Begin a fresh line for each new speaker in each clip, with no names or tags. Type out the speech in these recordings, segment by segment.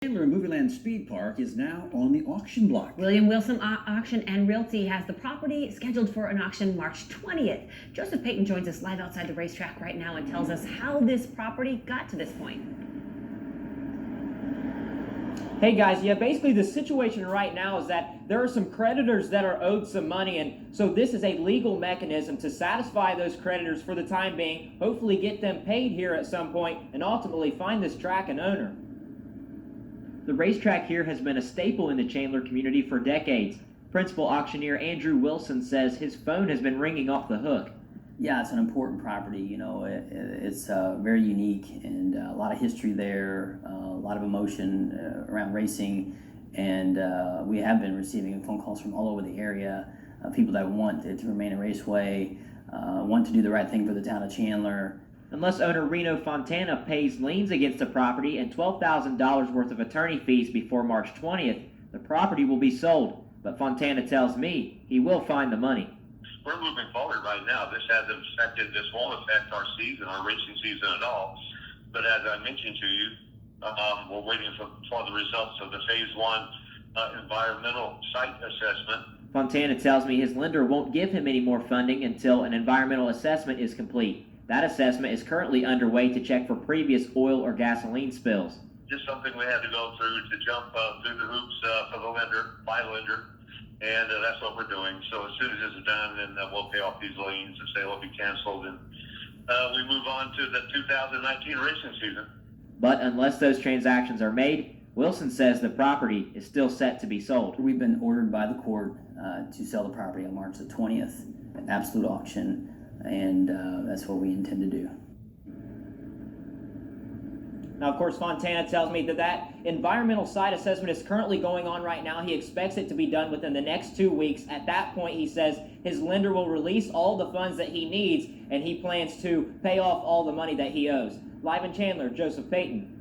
Chandler Movieland Speedpark is now on the auction block.
William Wilson Auction and Realty has the property scheduled for an auction March 20th. Joseph Payton joins us live outside the racetrack right now and tells us how this property got to this point.
Hey guys, yeah, basically the situation right now is that there are some creditors that are owed some money, and so this is a legal mechanism to satisfy those creditors for the time being, hopefully get them paid here at some point, and ultimately find this track an owner. The racetrack here has been a staple in the Chandler community for decades. Principal auctioneer Andrew Wilson says his phone has been ringing off the hook.
Yeah, it's an important property. You know, it's very unique and a lot of history there, a lot of emotion around racing, and we have been receiving phone calls from all over the area, people that want it to remain a raceway, want to do the right thing for the town of Chandler.
Unless owner Reno Fontana pays liens against the property and $12,000 worth of attorney fees before March 20th, the property will be sold. But Fontana tells me he will find the money.
We're moving forward right now. This won't affect our season, our racing season at all. But as I mentioned to you, we're waiting for the results of the Phase 1 environmental site assessment.
Fontana tells me his lender won't give him any more funding until an environmental assessment is complete. That assessment is currently underway to check for previous oil or gasoline spills.
Just something we had to go through to jump through the hoops for the lender, by lender. And that's what we're doing. So as soon as this is done, then we'll pay off these liens, the sale will be canceled, and we move on to the 2019 racing season.
But unless those transactions are made, Wilson says the property is still set to be sold.
We've been ordered by the court to sell the property on March the 20th, an absolute auction, and that's what we intend to do.
Now, of course, Fontana tells me that environmental site assessment is currently going on right now. He expects it to be done within the next 2 weeks. At that point, he says his lender will release all the funds that he needs, and he plans to pay off all the money that he owes. Live in Chandler, Joseph Payton.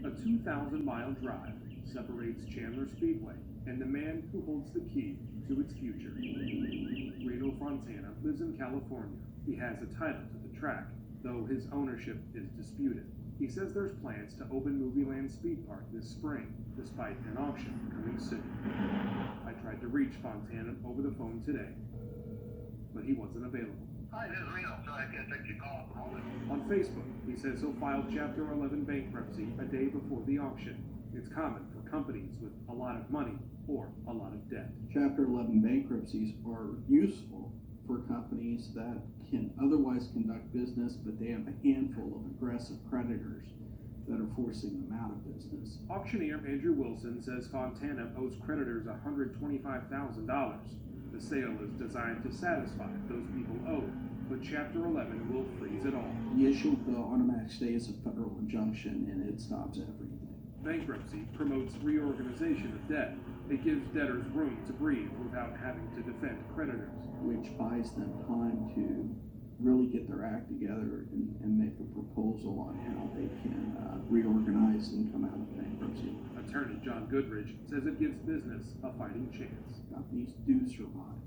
A 2,000-mile drive separates Chandler Speedway and the man who holds the key to its future. Reno Fontana lives in California. He has a title to the track, though his ownership is disputed. He says there's plans to open Movieland Speedpark this spring, despite an auction coming soon. I tried to reach Fontana over the phone today, but he wasn't available.
Hi, this is Reno. Sorry, I can't take your call at the moment.
On Facebook, he says he'll file Chapter 11 bankruptcy a day before the auction. It's common for companies with a lot of money or a lot of debt.
Chapter 11 bankruptcies are useful for companies that can otherwise conduct business, but they have a handful of aggressive creditors that are forcing them out of business.
Auctioneer Andrew Wilson says Fontana owes creditors $125,000. The sale is designed to satisfy those people owed, but Chapter 11 will freeze it all.
The issue of the automatic stay is a federal injunction, and it stops everything.
Bankruptcy promotes reorganization of debt. It gives debtors room to breathe without having to defend creditors.
Which buys them time to really get their act together and make a proposal on how they can reorganize and come out of bankruptcy.
Attorney John Goodridge says it gives business a fighting chance.
Companies do survive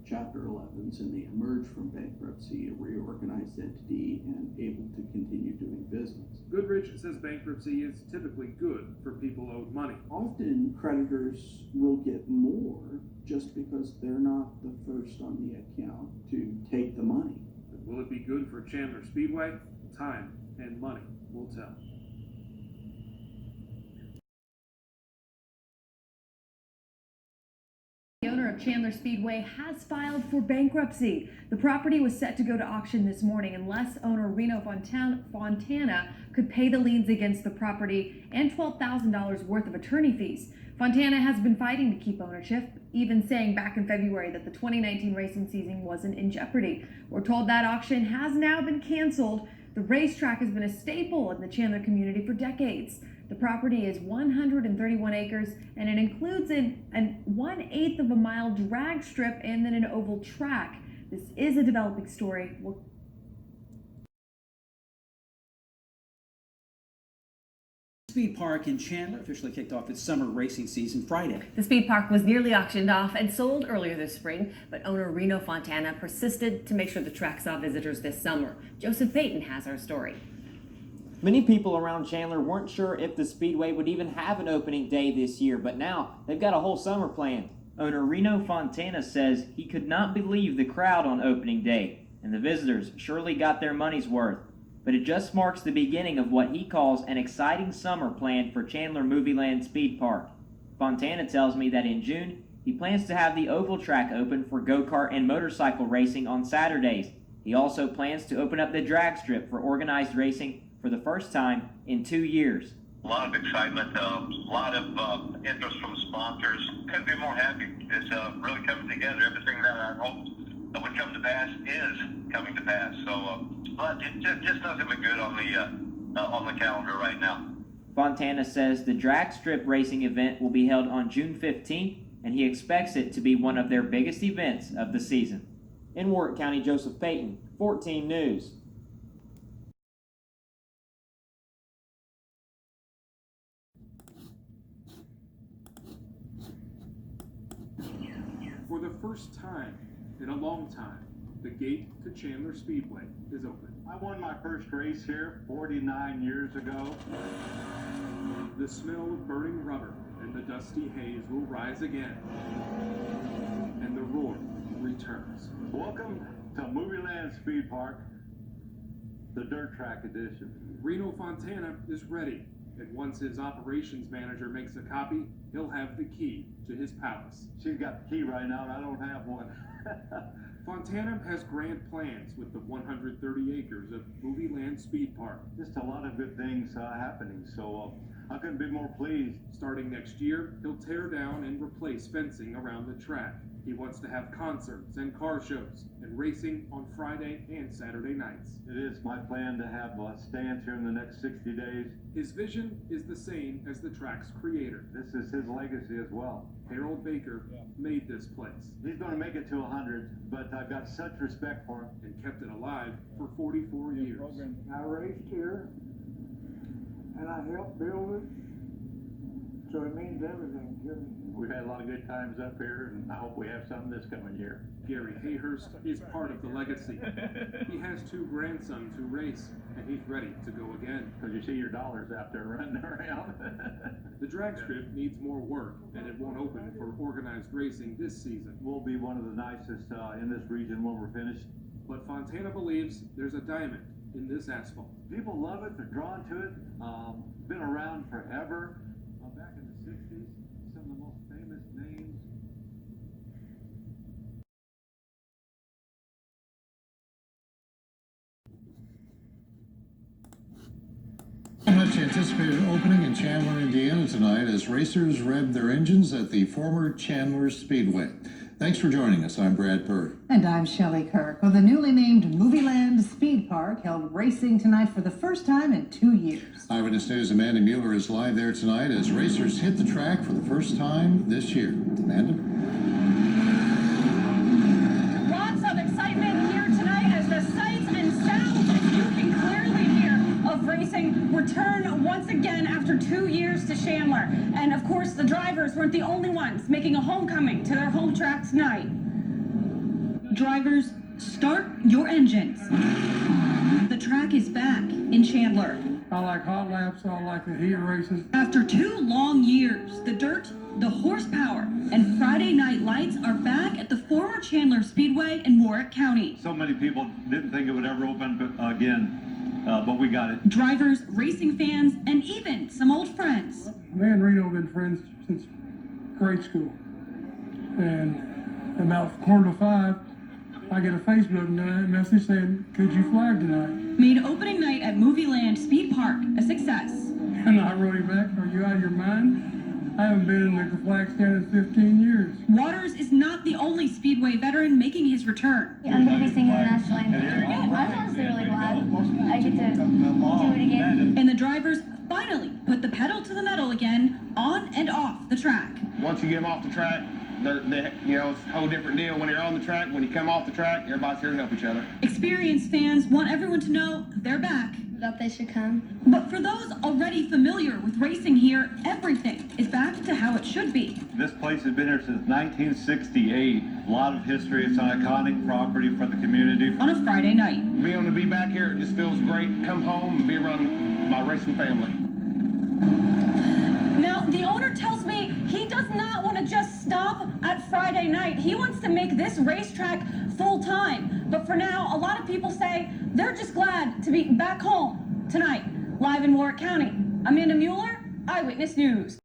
Chapter 11s, and they emerge from bankruptcy a reorganized entity and able to continue doing business.
Goodridge says bankruptcy is typically good for people owed money.
Often creditors will get more just because they're not the first on the account to take the money.
But will it be good for Chandler Speedway? Time and money will tell.
The owner of Chandler Speedway has filed for bankruptcy. The property was set to go to auction this morning unless owner Reno Fontana could pay the liens against the property and $12,000 worth of attorney fees. Fontana has been fighting to keep ownership, even saying back in February that the 2019 racing season wasn't in jeopardy. We're told that auction has now been canceled. The racetrack has been a staple in the Chandler community for decades. The property is 131 acres, and it includes an 1/8 of a mile drag strip and then an oval track. This is a developing story.
Speed Park in Chandler officially kicked off its summer racing season Friday.
The speed park was nearly auctioned off and sold earlier this spring, but owner Reno Fontana persisted to make sure the track saw visitors this summer. Joseph Payton has our story.
Many people around Chandler weren't sure if the Speedway would even have an opening day this year, but now they've got a whole summer planned. Owner Reno Fontana says he could not believe the crowd on opening day, and the visitors surely got their money's worth. But it just marks the beginning of what he calls an exciting summer planned for Chandler Movieland Speedpark. Fontana tells me that in June, he plans to have the oval track open for go-kart and motorcycle racing on Saturdays. He also plans to open up the drag strip for organized racing for the first time in 2 years.
A lot of excitement, a lot of interest from sponsors. Couldn't be more happy. It's really coming together. Everything that I hoped that would come to pass is coming to pass. So, but it just doesn't look good on the calendar right now.
Fontana says the drag strip racing event will be held on June 15th, and he expects it to be one of their biggest events of the season. In Warwick County, Joseph Payton, 14 News.
For the first time in a long time, the gate to Chandler Speedway is open.
I won my first race here 49 years ago.
The smell of burning rubber and the dusty haze will rise again, and the roar returns.
Welcome to Movieland Speedpark, the dirt track edition.
Reno Fontana is ready, and once his operations manager makes a copy, he'll have the key to his palace.
She's got the key right now, and I don't have one.
Fontana has grand plans with the 130 acres of Movieland Speedpark.
Just a lot of good things happening, so I couldn't be more pleased.
Starting next year, he'll tear down and replace fencing around the track. He wants to have concerts and car shows and racing on Friday and Saturday nights.
It is my plan to have stands here in the next 60 days.
His vision is the same as the track's creator.
This is his legacy as well.
Harold Baker made this place
He's going to make it to 100, but I've got such respect for him.
and kept it alive for 44 years.
I raced here, and I helped build it, so it means everything to me.
We've had a lot of good times up here, and I hope we have some this coming year.
Gary Hayhurst is part of the legacy. He has 2 grandsons who race, and he's ready to go again.
Because you see your dollars out there running around.
The drag strip needs more work, and it won't open for organized racing this season.
We'll be one of the nicest in this region when we're finished.
But Fontana believes there's a diamond in this asphalt.
People love it, they're drawn to it. Been around forever. Back in the 60s, some of the most famous names.
A much anticipated opening in Chandler, Indiana tonight as racers rev their engines at the former Chandler Speedway. Thanks for joining us. I'm Brad Purdy.
And I'm Shelley Kirk. Well, the newly named Movieland Speedpark held racing tonight for the first time in 2 years.
Eyewitness News' Amanda Mueller is live there tonight as racers hit the track for the first time this year. Amanda?
Lots of excitement here tonight as the sights and sounds, as you can clearly hear, of racing return once again after 2 years to Chandler. And of course, the drivers weren't the only ones making a homecoming to their home track tonight. Drivers, start your engines. The track is back in Chandler.
I like hot laps, I like the heat races.
After 2 long years, the dirt, the horsepower, and Friday night lights are back at the former Chandler Speedway in Warwick County.
So many people didn't think it would ever open again, but we got it.
Drivers, racing fans, and even some old friends.
Me and Reno have been friends since grade school. And about 4:45, I get a Facebook message saying, "Could you flag tonight?"
Made opening night at Movieland Speedpark a success.
And I wrote him back, "Are you out of your mind? I haven't been in the flag stand in 15 years.
Waters is not the only Speedway veteran making his return.
I'm going to be singing the national anthem. I'm honestly really glad I get to do it again.
And the drivers finally put the pedal to the metal again on and off the track.
Once you get them off the track, it's a whole different deal when you're on the track. When you come off the track, everybody's here to help each other.
Experienced fans want everyone to know they're back
that they should come.
But for those already familiar with racing here, everything is back to how it should be.
This place has been here since 1968. A lot of history. It's an iconic property for the community.
On a Friday night.
Being able to be back here, it just feels great. Come home and be around my racing family.
Now, the owner tells me he does not want to just stop at Friday night. He wants to make this racetrack full-time. But for now, a lot of people say they're just glad to be back home tonight. Live in Warwick County, Amanda Mueller, Eyewitness News.